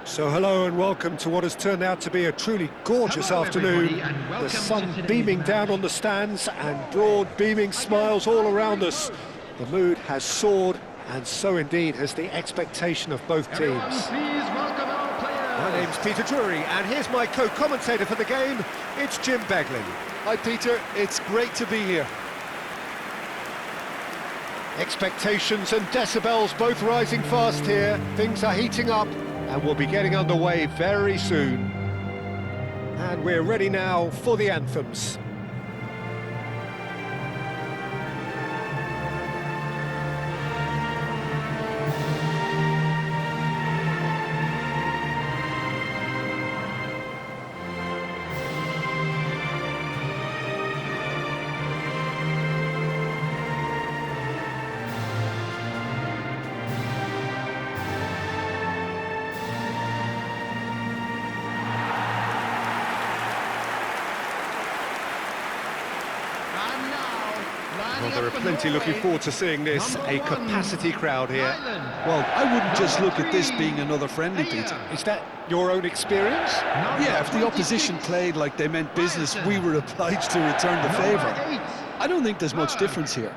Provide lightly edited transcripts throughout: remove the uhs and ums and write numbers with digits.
So hello and welcome to what has turned out to be a truly gorgeous afternoon. The sun beaming down on the stands and broad beaming smiles all around us. The mood has soared, and so indeed has the expectation of both teams. My name's Peter Drury, and here's my co-commentator for the game. It's Jim Beglin. Hi Peter, it's great to be here. Expectations and decibels both rising fast here. Things are heating up, and we'll be getting underway very soon. And we're ready now for the anthems. Well, there are plenty looking forward to seeing this, a capacity crowd here. Well, I wouldn't just look at this being another friendly, Peter. Is that your own experience? Yeah, if the opposition played like they meant business, we were obliged to return the favour. I don't think there's much difference here.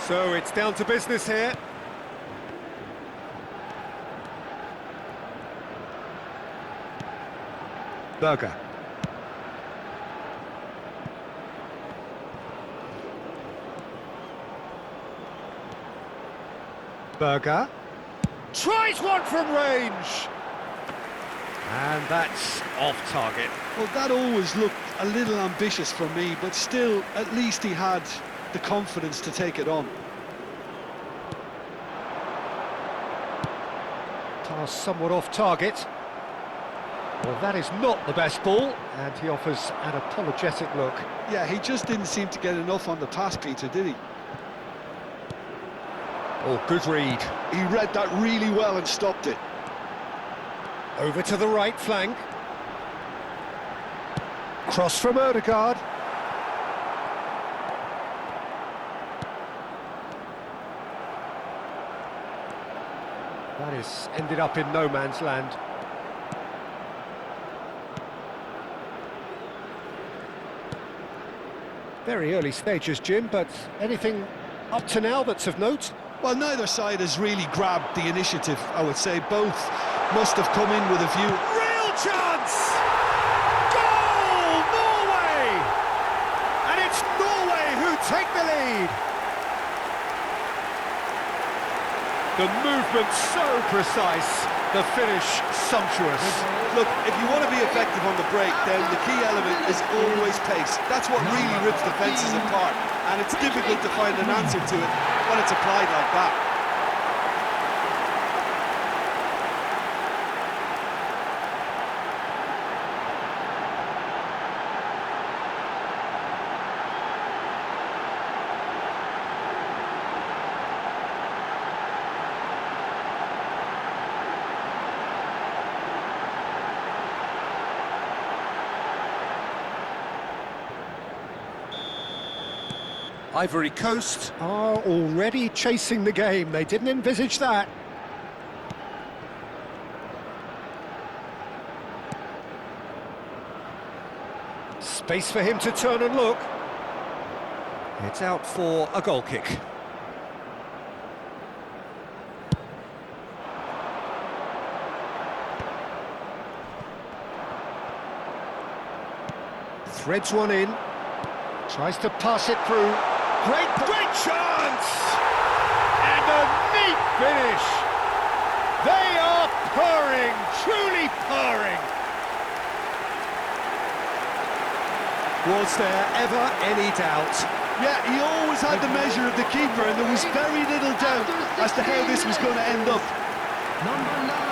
So it's down to business here. Berger. Berger. Tries one from range! And that's off target. Well, that always looked a little ambitious for me, but still, at least he had the confidence to take it on. Pass somewhat off target. Well, that is not the best ball, and he offers an apologetic look. Yeah, he just didn't seem to get enough on the pass, Peter, did he? Oh, good read. He read that really well and stopped it. Over to the right flank. Cross from Odegaard. That is ended up in no man's land. Very early stages, Jim, but anything up to now that's of note? Well, neither side has really grabbed the initiative, I would say. Both must have come in with a view. Real chance! Goal! Norway! And it's Norway who take the lead! The movement so precise, the finish sumptuous. Look, if you want to be effective on the break, then the key element is always pace. That's what really rips defences apart, and it's difficult to find an answer to it when it's applied like that. Ivory Coast are already chasing the game. They didn't envisage that. Space for him to turn and look. It's out for a goal kick. threads one in, tries to pass it through. Great chance! And a neat finish! They are purring, truly purring! Was there ever any doubt? Yeah, he always had the measure of the keeper, and there was very little doubt as to how this was going to end up. Number 9.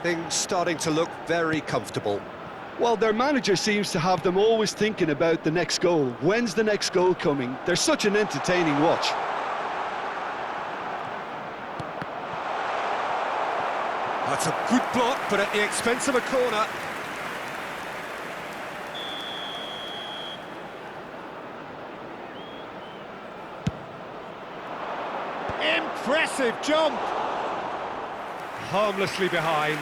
Things starting to look very comfortable. Well, their manager seems to have them always thinking about the next goal. When's the next goal coming? They're such an entertaining watch. That's a good block, but at the expense of a corner. Impressive jump! Harmlessly behind.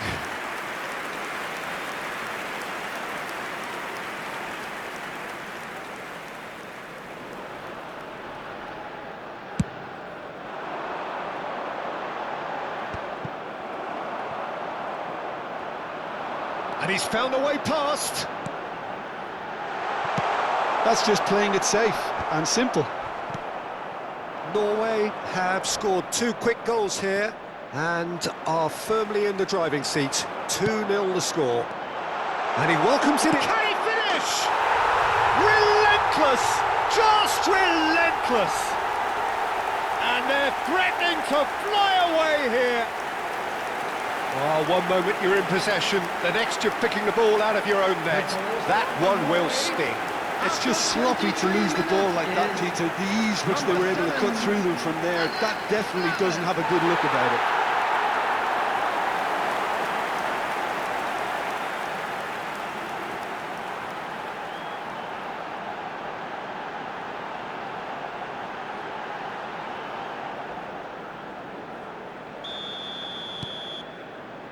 And he's found a way past. That's just playing it safe and simple. Norway have scored 2 quick goals here and are firmly in the driving seat. 2-0 the score. And he welcomes it in. Can he finish? Relentless! Just relentless! And they're threatening to fly away here. Oh, one moment you're in possession, the next you're picking the ball out of your own net. That one will sting. It's just sloppy to lose the ball like that, Peter. The ease which they were able to cut through them from there, that definitely doesn't have a good look about it.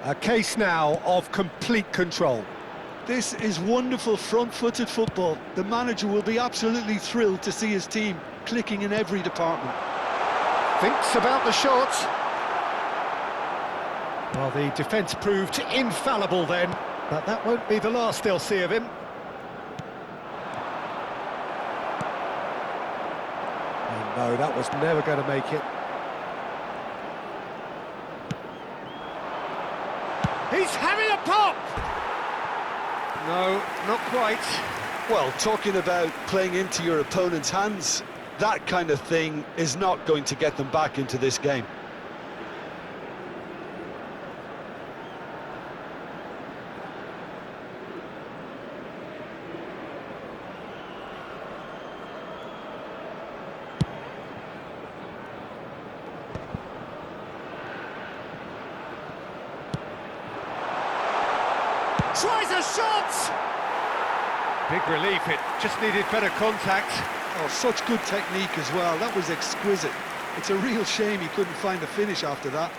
A case now of complete control. This is wonderful front-footed football. The manager will be absolutely thrilled to see his team clicking in every department. Thinks about the shot. Well, the defence proved infallible then, but that won't be the last they'll see of him. Oh, no, that was never going to make it. He's having a pop! No, not quite. Well, talking about playing into your opponent's hands, that kind of thing is not going to get them back into this game. Tries a shot! Big relief, it just needed better contact. Oh, such good technique as well. That was exquisite. It's a real shame he couldn't find a finish after that.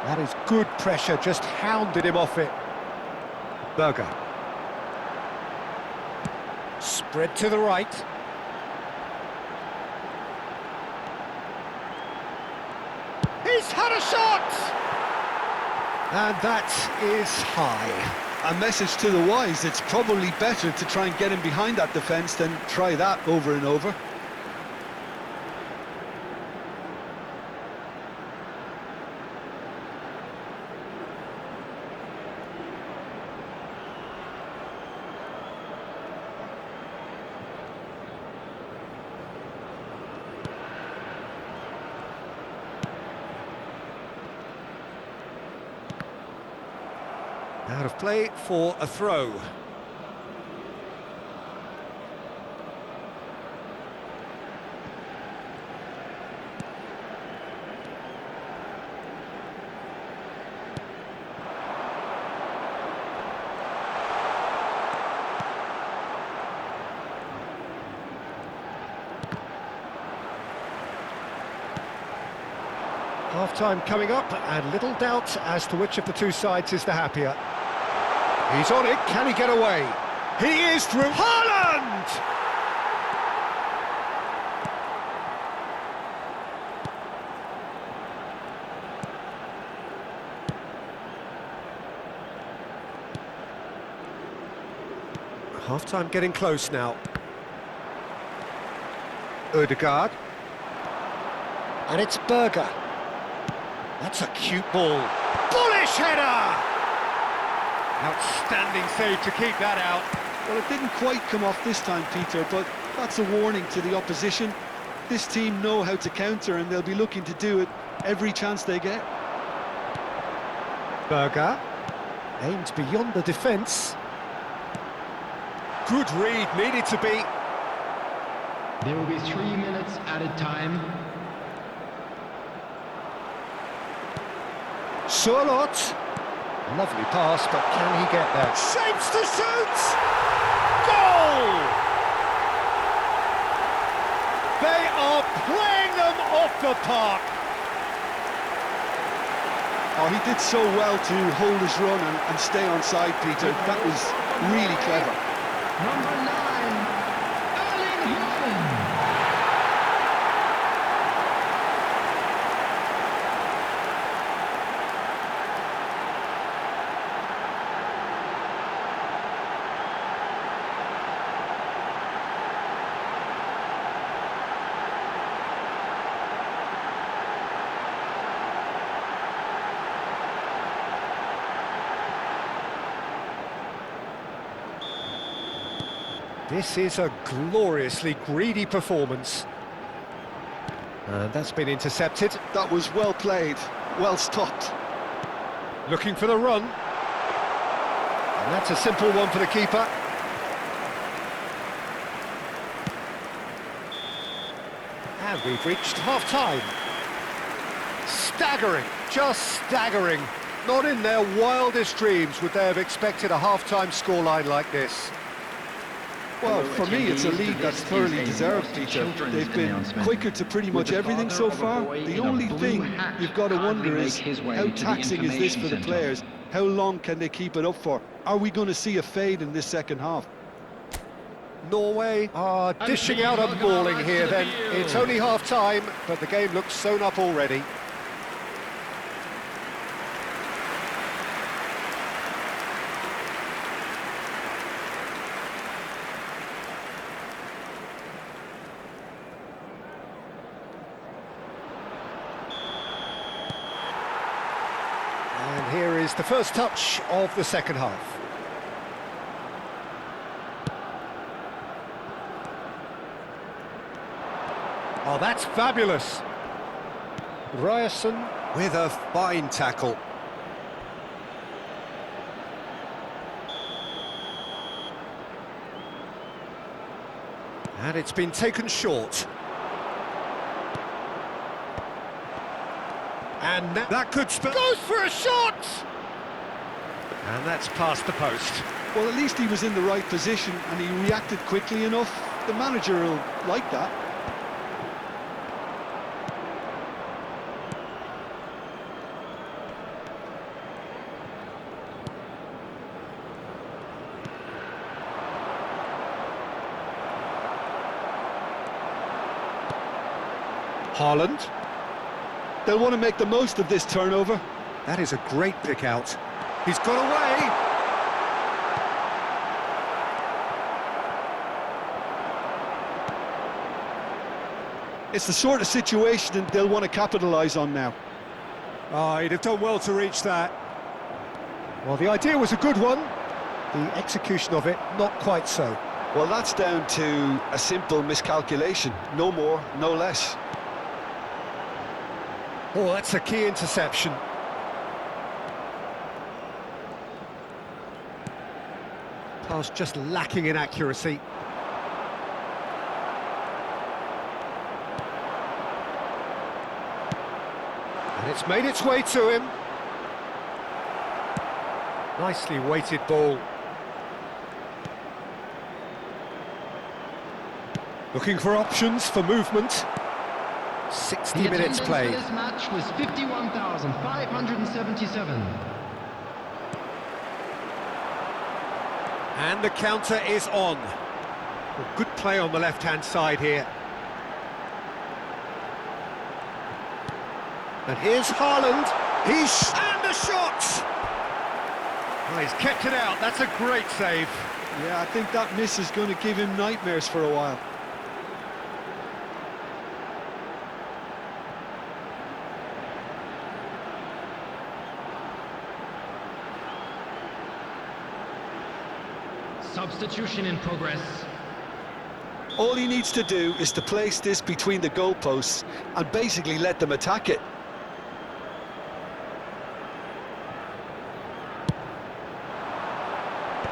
That is good pressure, just hounded him off it. Berger. Spread to the right. He's had a shot! And that is high. A message to the wise, it's probably better to try and get him behind that defence than try that over and over. Out of play for a throw. Half-time coming up, and little doubt as to which of the two sides is the happier. He's on it, can he get away? He is through. Haaland! Half-time getting close now. Odegaard. And it's Berger. That's a cute ball. Bullish header! Outstanding save to keep that out. Well, it didn't quite come off this time, Peter, but that's a warning to the opposition. This team know how to counter, and they'll be looking to do it every chance they get. Berger aimed beyond the defence. Good read, needed to be. There will be 3 minutes added time. Surlot. Lovely pass, but can he get there? Shapes to shoot! Goal! They are playing them off the park. Oh, he did so well to hold his run and stay on side, Peter. That was really clever. Number 9, Erling Haaland. This is a gloriously greedy performance. And that's been intercepted. That was well played, well stopped. Looking for the run. And that's a simple one for the keeper. And we've reached half-time. Staggering, just staggering. Not in their wildest dreams would they have expected a half-time scoreline like this. Well, for me, it's a lead that's thoroughly deserved, Peter. They've been quicker to pretty much everything so far. The only thing you've got to wonder is how taxing is this for the players? How long can they keep it up for? Are we going to see a fade in this second half? Norway are dishing out a mauling here then. It's only half-time, but the game looks sewn up already. And here is the first touch of the second half. Oh, that's fabulous. Ryerson with a fine tackle. And it's been taken short. And that could spell... Goes for a shot! And that's past the post. Well, at least he was in the right position and he reacted quickly enough. The manager will like that. Haaland. They'll want to make the most of this turnover. That is a great pick out. He's got away. It's the sort of situation that they'll want to capitalise on now. Oh, he'd have done well to reach that. Well, the idea was a good one. The execution of it, not quite so. Well, that's down to a simple miscalculation. No more, no less. Oh, that's a key interception. Pass just lacking in accuracy. And it's made its way to him. Nicely weighted ball. Looking for options for movement. 60 The minutes attendance played. for this match was 51,577. And the counter is on. Well, good play on the left-hand side here. And here's Haaland. And the shot! Well, he's kept it out. That's a great save. Yeah, I think that miss is going to give him nightmares for a while. Substitution in progress. All he needs to do is to place this between the goalposts and basically let them attack it.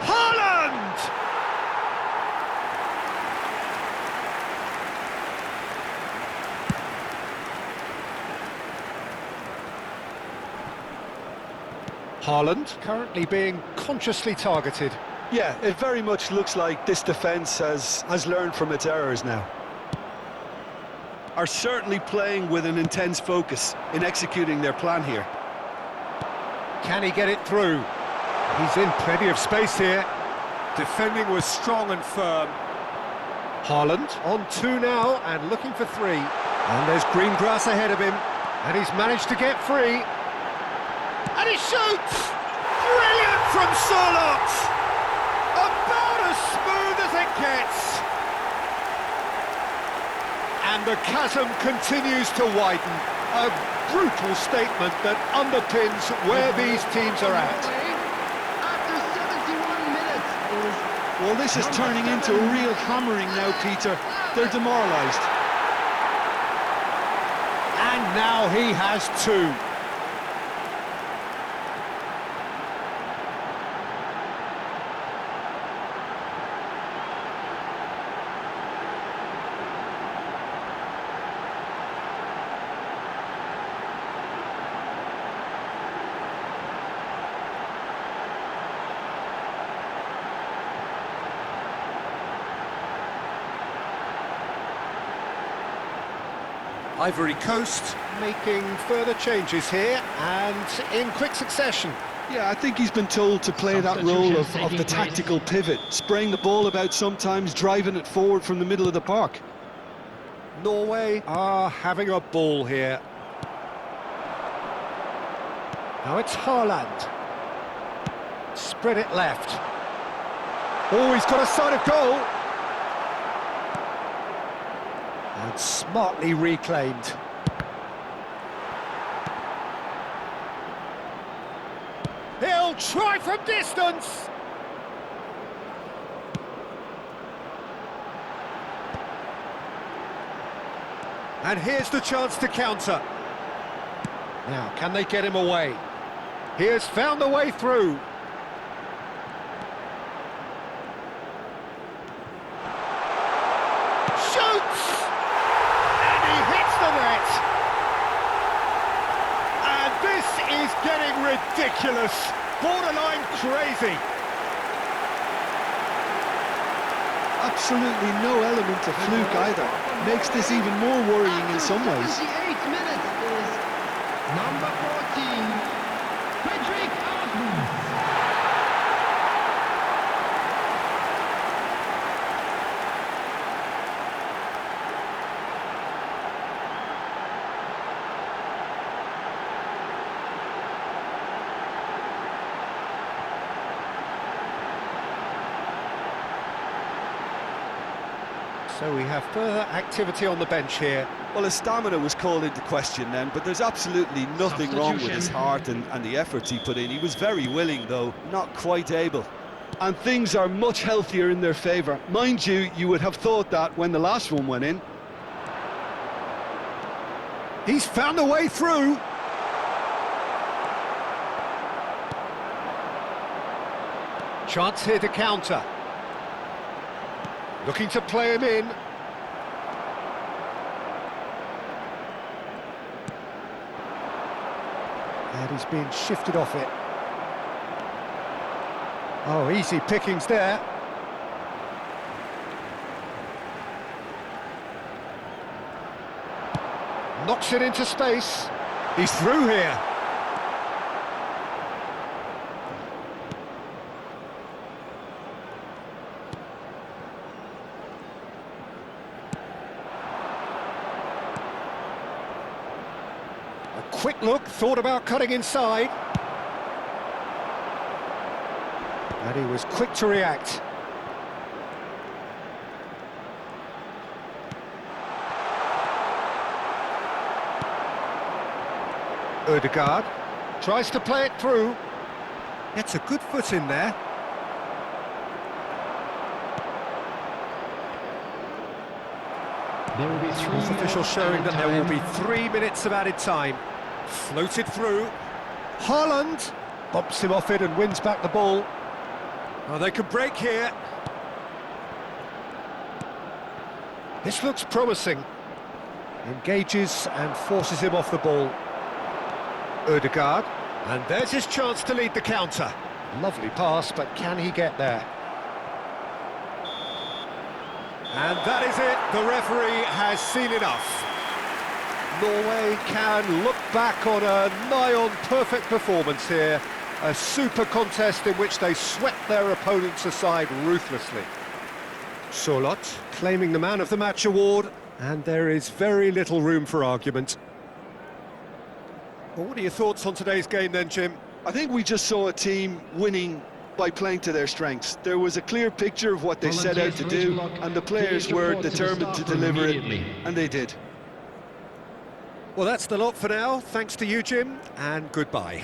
Haaland! Haaland currently being consciously targeted. Yeah, it very much looks like this defence has learned from its errors now. Are certainly playing with an intense focus in executing their plan here. Can he get it through? He's in plenty of space here. Defending was strong and firm. Haaland on 2 now and looking for 3. And there's green grass ahead of him. And he's managed to get free. And he shoots! Brilliant from Solot! About as smooth as it gets. And the chasm continues to widen. A brutal statement that underpins where these teams are at. After 71 minutes is... Well, this is turning into a real hammering now, Peter. They're demoralised. And now he has 2. Ivory Coast making further changes here and in quick succession. Yeah, I think he's been told to play that role of the tactical pivot, spraying the ball about sometimes, driving it forward from the middle of the park. Norway are having a ball here. Now it's Haaland. Spread it left. Oh, he's got a sight of goal. And smartly reclaimed. He'll try from distance. And here's the chance to counter. Now, can they get him away? He has found the way through. Shoots! And he hits the net. And this is getting ridiculous. Borderline crazy. Absolutely no element of fluke either. Makes this even more worrying in some ways. 78 minutes is number 14, Frederick Ivory. So we have further activity on the bench here. Well, his stamina was called into question then, but there's absolutely nothing wrong with his heart and the efforts he put in. He was very willing, though, not quite able. And things are much healthier in their favour. Mind you, you would have thought that when the last one went in. He's found a way through. Chance here to counter. Looking to play him in. And he's being shifted off it. Oh, easy pickings there. Knocks it into space. He's through here. A quick look, thought about cutting inside. And he was quick to react. Ødegaard tries to play it through. Gets a good foot in there. There will be 3 Sports official showing that there will be 3 minutes of added time. Floated through. Haaland bumps him off it and wins back the ball. Oh, they could break here. This looks promising. Engages and forces him off the ball. Ødegaard, and there's his chance to lead the counter. Lovely pass, but can he get there? And that is it, the referee has seen enough. Norway can look back on a nigh-on perfect performance here. A super contest in which they swept their opponents aside ruthlessly. Solot claiming the Man of the Match award, and there is very little room for argument. Well, what are your thoughts on today's game then, Jim? I think we just saw a team winning by playing to their strengths. There was a clear picture of what they set out to do, and the players were determined to deliver it, and they did. Well, that's the lot for now. Thanks to you, Jim, and goodbye.